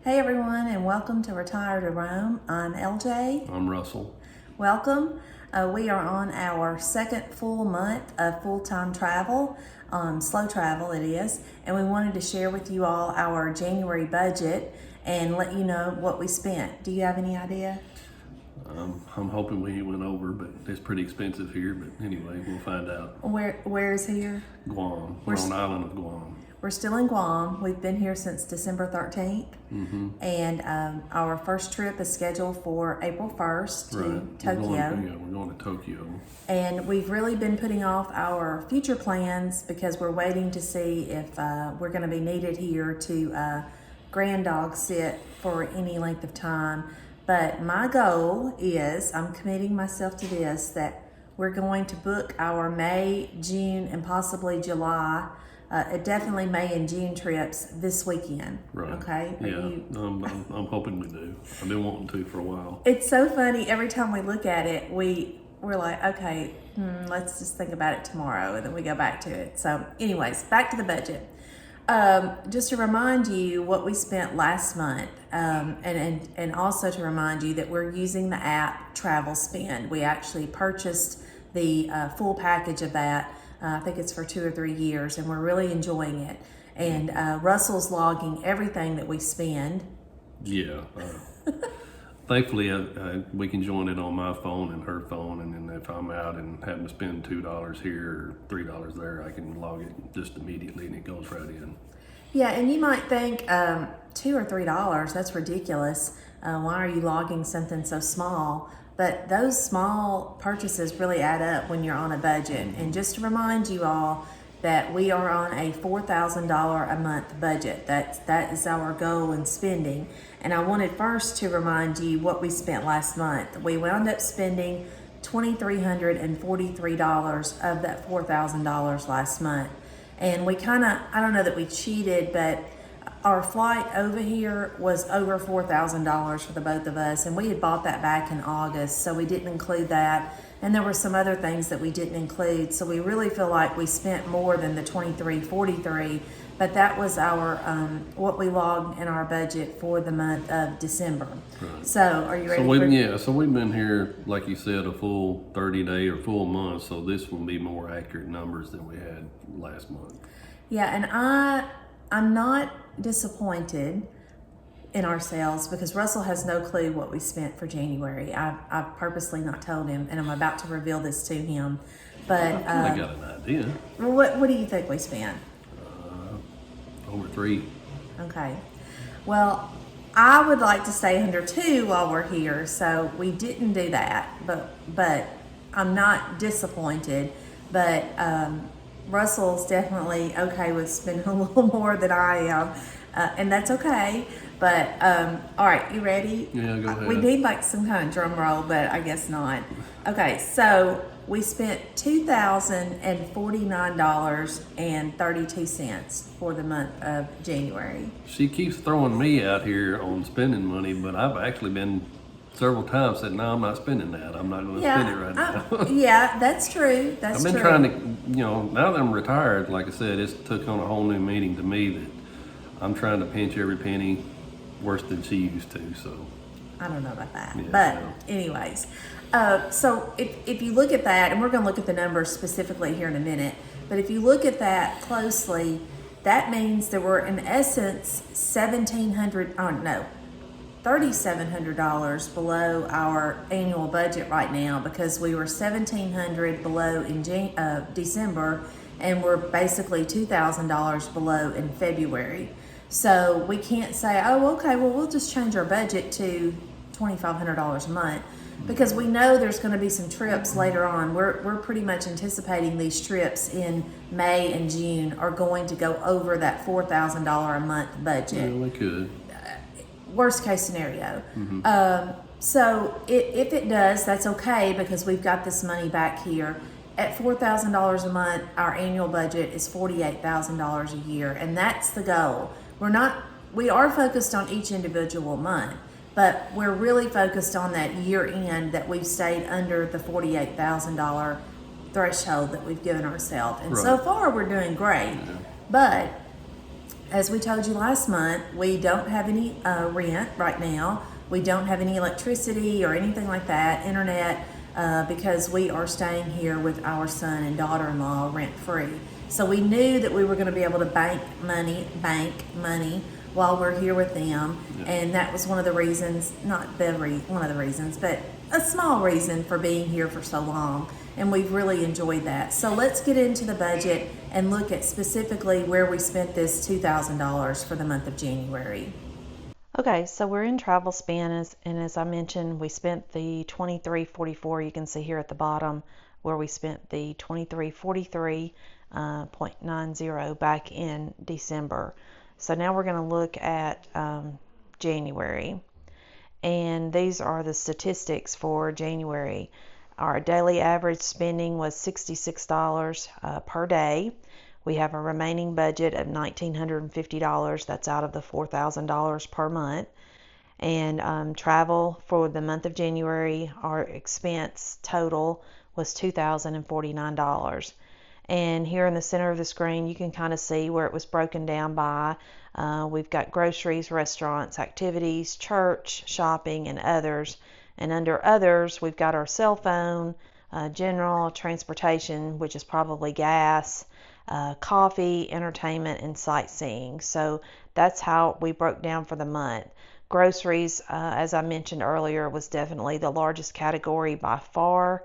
Hey everyone, and welcome to Retire to Roam. I'm LJ. I'm Russell. Welcome. We are on our second full month of full-time travel, slow travel it is, and we wanted to share with you all our January budget and let you know what we spent. Do you have any idea? I'm hoping we went over, but it's pretty expensive here. But anyway, we'll find out. Where is here? Guam. We're on the island of Guam. We're still in Guam. We've been here since December 13th. Mm-hmm. And our first trip is scheduled for April 1st to Tokyo. We're going to Tokyo. And we've really been putting off our future plans because we're waiting to see if we're going to be needed here to grand dog sit for any length of time. But my goal is, I'm committing myself to this, that we're going to book our May, June, and possibly July, definitely May and June trips this weekend. Right. Okay? I'm hoping we do. I've been wanting to for a while. It's so funny. Every time we look at it, we're like, okay, let's just think about it tomorrow, and then we go back to it. So anyways, back to the budget. Just to remind you what we spent last month, and also to remind you that we're using the app Travel Spend. We actually purchased the full package of that. I think it's for 2 or 3 years, and we're really enjoying it. And Russell's logging everything that we spend. Yeah. Thankfully, we can join it on my phone and her phone, and then if I'm out and happen to spend $2 here or $3 there, I can log it just immediately, and it goes right in. Yeah, and you might think $2 or $3, that's ridiculous. Why are you logging something so small? But those small purchases really add up when you're on a budget. And just to remind you all that we are on a $4,000 a month budget. That is our goal in spending. And I wanted first to remind you what we spent last month. We wound up spending $2,343 of that $4,000 last month. And we I don't know that we cheated, but our flight over here was over $4,000 for the both of us, and we had bought that back in August, so we didn't include that. And there were some other things that we didn't include, so we really feel like we spent more than the $2,343. But that was our what we logged in our budget for the month of December. Right. So, are you ready? So we've been here, like you said, a full 30-day or full month. So this will be more accurate numbers than we had last month. Yeah, and I'm not disappointed in our sales because Russell has no clue what we spent for January. I've purposely not told him, and I'm about to reveal this to him. But I got an idea. Well, what do you think we spent? Over 3. Okay. Well, I would like to stay under 2 while we're here, so we didn't do that. But I'm not disappointed. But Russell's definitely okay with spending a little more than I am, and that's okay. But all right, you ready? Yeah, go ahead. We need like some kind of drum roll, but I guess not. Okay, so we spent $2,049.32 for the month of January. She keeps throwing me out here on spending money, but I've actually been several times said, no, I'm not spending that. I'm not going to spend it right now. Yeah, that's true. I've been trying to, now that I'm retired, like I said, it's took on a whole new meaning to me that I'm trying to pinch every penny worse than she used to, so. I don't know about that. Yeah, but anyways, so if you look at that, and we're going to look at the numbers specifically here in a minute, but if you look at that closely, that means there were in essence $3,700 below our annual budget right now because we were $1,700 below in December, and we're basically $2,000 below in February. So we can't say, oh, okay, well, we'll just change our budget to $2,500 a month because we know there's going to be some trips later on. We're pretty much anticipating these trips in May and June are going to go over that $4,000 a month budget. Yeah, we could. Worst case scenario. Mm-hmm. So if it does, that's okay because we've got this money back here. At $4,000 a month, our annual budget is $48,000 a year, and that's the goal. We are focused on each individual month, but we're really focused on that year end that we've stayed under the $48,000 threshold that we've given ourselves. And so far, we're doing great. Yeah. But As we told you last month, we don't have any rent right now. We don't have any electricity or anything like that, internet, because we are staying here with our son and daughter-in-law rent free. So we knew that we were going to be able to bank money while we're here with them, and that was one of the reasons, not one of the reasons, but a small reason for being here for so long, and we've really enjoyed that. So let's get into the budget and look at specifically where we spent this $2,000 for the month of January. Okay, so we're in travel spend, and as I mentioned, we spent the $23.44. You can see here at the bottom where we spent the $23.43.90 back in December. So now we're going to look at January, and these are the statistics for January. Our daily average spending was $66 per day. We have a remaining budget of $1,950. That's out of the $4,000 per month. And travel for the month of January, our expense total was $2,049. And here in the center of the screen, you can kind of see where it was broken down by. We've got groceries, restaurants, activities, church, shopping, and others. And under others, we've got our cell phone, general, transportation, which is probably gas, coffee, entertainment, and sightseeing. So that's how we broke down for the month. Groceries, as I mentioned earlier, was definitely the largest category by far.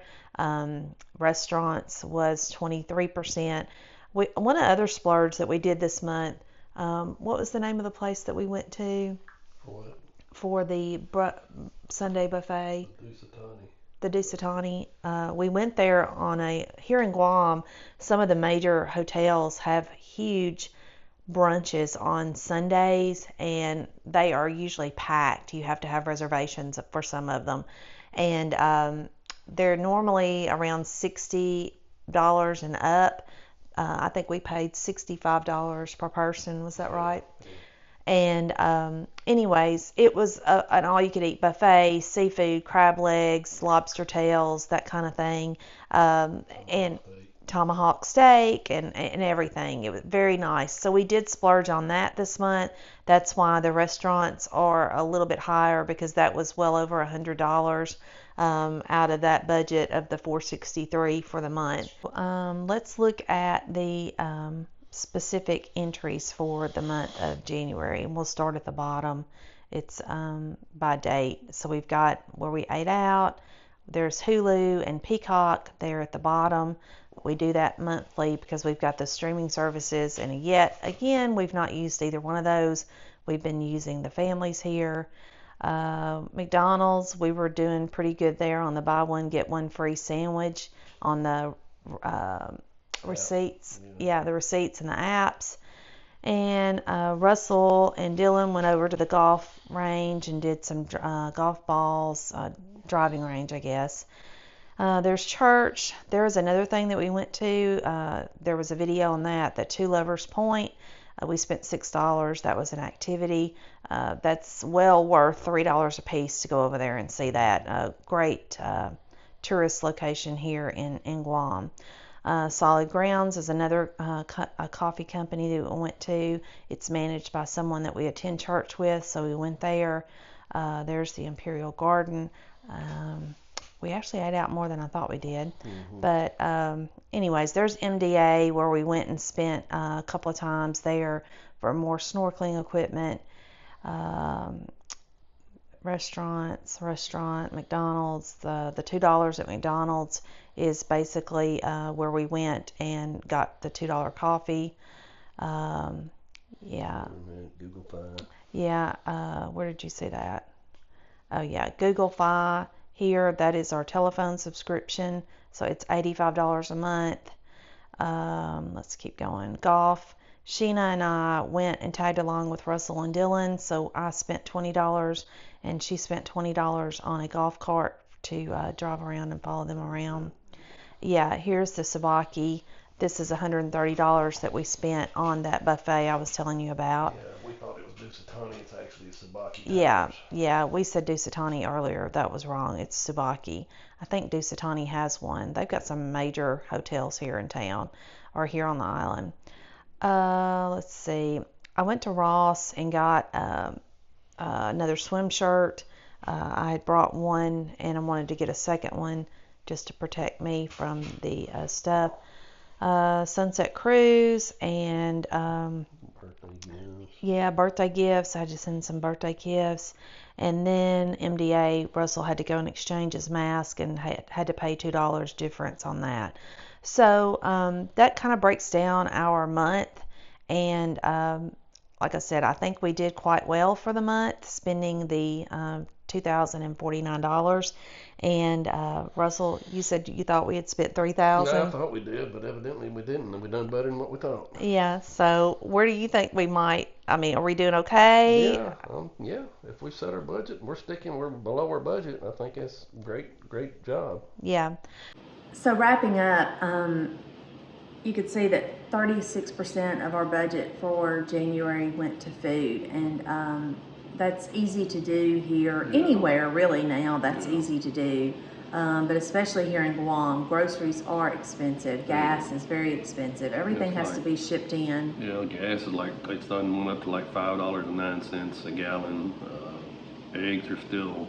Restaurants was 23%. One of the other splurge that we did this month, what was the name of the place that we went to? What? For the Sunday buffet? The Dusitani. We went there here in Guam, some of the major hotels have huge brunches on Sundays, and they are usually packed. You have to have reservations for some of them. And they're normally around $60 and up. I think we paid $65 per person. Was that right? And anyways, it was an all-you-could-eat buffet, seafood, crab legs, lobster tails, that kind of thing, and tomahawk steak and everything. It was very nice. So we did splurge on that this month. That's why the restaurants are a little bit higher, because that was well over $100 out of that budget of the $463 for the month. Let's look at the specific entries for the month of January, and we'll start at the bottom. It's by date. So we've got where we ate out. There's Hulu and Peacock there at the bottom. We do that monthly because we've got the streaming services, and yet again, we've not used either one of those. We've been using the families here. McDonald's, we were doing pretty good there on the buy one get one free sandwich on the receipts. Yeah, the receipts and the apps. And Russell and Dylan went over to the golf range and did some golf balls, driving range, I guess. There's church. There was another thing that we went to. There was a video on that Two Lovers Point. We spent $6. That was an activity. That's well worth $3 a piece to go over there and see that. Great tourist location here in Guam. Solid Grounds is another a coffee company that we went to. It's managed by someone that we attend church with, so we went there. There's the Imperial Garden. We actually ate out more than I thought we did. Mm-hmm. But anyways, there's MDA, where we went and spent a couple of times there for more snorkeling equipment. Restaurant, McDonald's. The $2 at McDonald's is basically where we went and got the $2 coffee. Yeah. Google Fi. Yeah. Where did you see that? Oh yeah, Google Fi. Here, that is our telephone subscription, so it's $85 a month. Let's keep going. Golf. Sheena and I went and tagged along with Russell and Dylan, so I spent $20 and she spent $20 on a golf cart to drive around and follow them around. Yeah, here's the Sabaki. This is $130 that we spent on that buffet I was telling you about. Yeah, we thought it was Dusitani. It's actually Sabaki. Yeah, we said Dusitani earlier. That was wrong. It's Sabaki. I think Dusitani has one. They've got some major hotels here in town, or here on the island. Let's see. I went to Ross and got another swim shirt. I had brought one and I wanted to get a second one just to protect me from the stuff. Sunset Cruise and birthday gifts. I had to send some birthday gifts. And then MDA, Russell had to go and exchange his mask and had to pay $2 difference on that. So that kind of breaks down our month. And like I said, I think we did quite well for the month, spending the $2,049. And Russell, you said you thought we had spent $3,000. No, I thought we did, but evidently we didn't, and we done better than what we thought. Yeah. So where do you think we might? I mean, are we doing okay? Yeah. If we set our budget, we're below our budget. I think that's great job. Yeah. So wrapping up, you could see that 36% of our budget for January went to food, and that's easy to do here, anywhere really now, that's easy to do. But especially here in Guam, groceries are expensive. Gas is very expensive. Everything has to be shipped in. Yeah, gas is it's went up to like $5.09 a gallon. Eggs are still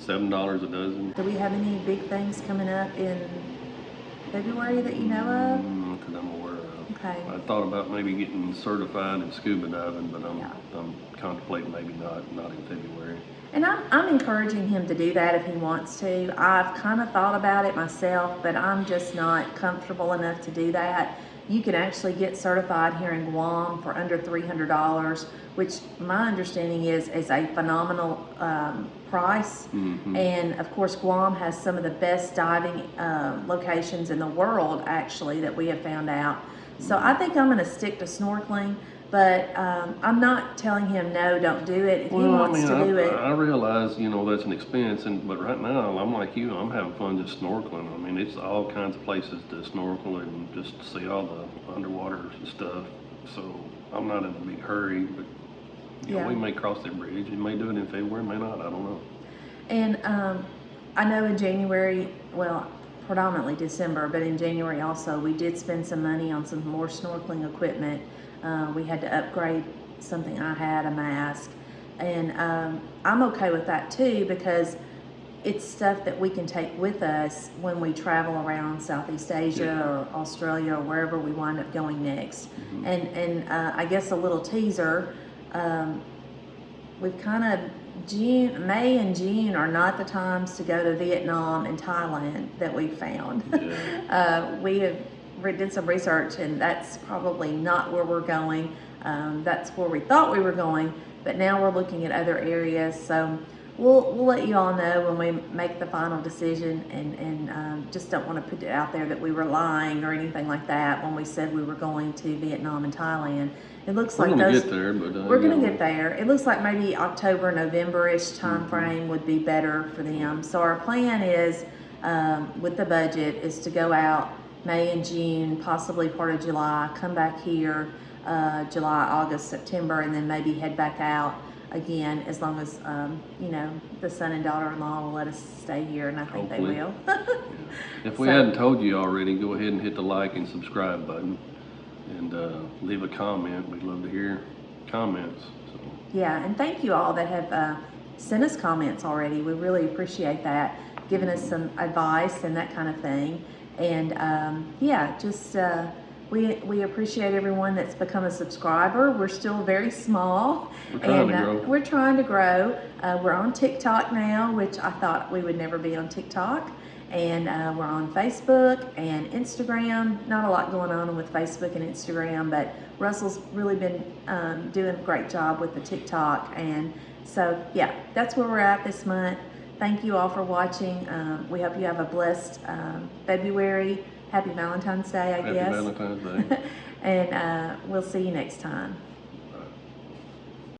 $7 a dozen. Do we have any big things coming up in February that you know of? Not that I'm aware of. Okay. I thought about maybe getting certified in scuba diving, but I'm contemplating maybe not in February. And I'm encouraging him to do that if he wants to. I've kind of thought about it myself, but I'm just not comfortable enough to do that. You can actually get certified here in Guam for under $300, which my understanding is a phenomenal price. Mm-hmm. And of course, Guam has some of the best diving locations in the world, actually, that we have found out. So I think I'm going to stick to snorkeling. But I'm not telling him, no, don't do it. If he wants to do it. I realize, that's an expense, but right now, I'm like you, I'm having fun just snorkeling. I mean, it's all kinds of places to snorkel and just see all the underwater stuff. So I'm not in a big hurry, but we may cross that bridge. We may do it in February, may not, I don't know. And I know in January, well, predominantly December, but in January also, we did spend some money on some more snorkeling equipment. We had to upgrade something I had, a mask, and I'm okay with that too, because it's stuff that we can take with us when we travel around Southeast Asia or Australia or wherever we wind up going next. Mm-hmm. And I guess a little teaser, we've kind of May and June are not the times to go to Vietnam and Thailand that we found. Yeah. We did some research, and that's probably not where we're going. That's where we thought we were going, but now we're looking at other areas. So we'll let you all know when we make the final decision, and just don't want to put it out there that we were lying or anything like that when we said we were going to Vietnam and Thailand. It looks like we're gonna get there, but we're going to get there. It looks like maybe October, November-ish time frame would be better for them. So our plan is, with the budget, is to go out May and June, possibly part of July, come back here July, August, September, and then maybe head back out again, as long as the son and daughter-in-law will let us stay here, and I think Hopefully. they will. If we hadn't told you already, go ahead and hit the like and subscribe button, and leave a comment. We'd love to hear comments. So. Yeah, and thank you all that have sent us comments already. We really appreciate that, giving us some advice and that kind of thing. And we appreciate everyone that's become a subscriber. We're still very small. We're trying to grow. We're trying to grow. We're on TikTok now, which I thought we would never be on TikTok. And we're on Facebook and Instagram. Not a lot going on with Facebook and Instagram, but Russell's really been doing a great job with the TikTok. And so, that's where we're at this month. Thank you all for watching. We hope you have a blessed February. Happy Valentine's Day, I guess. Happy Valentine's Day. And we'll see you next time.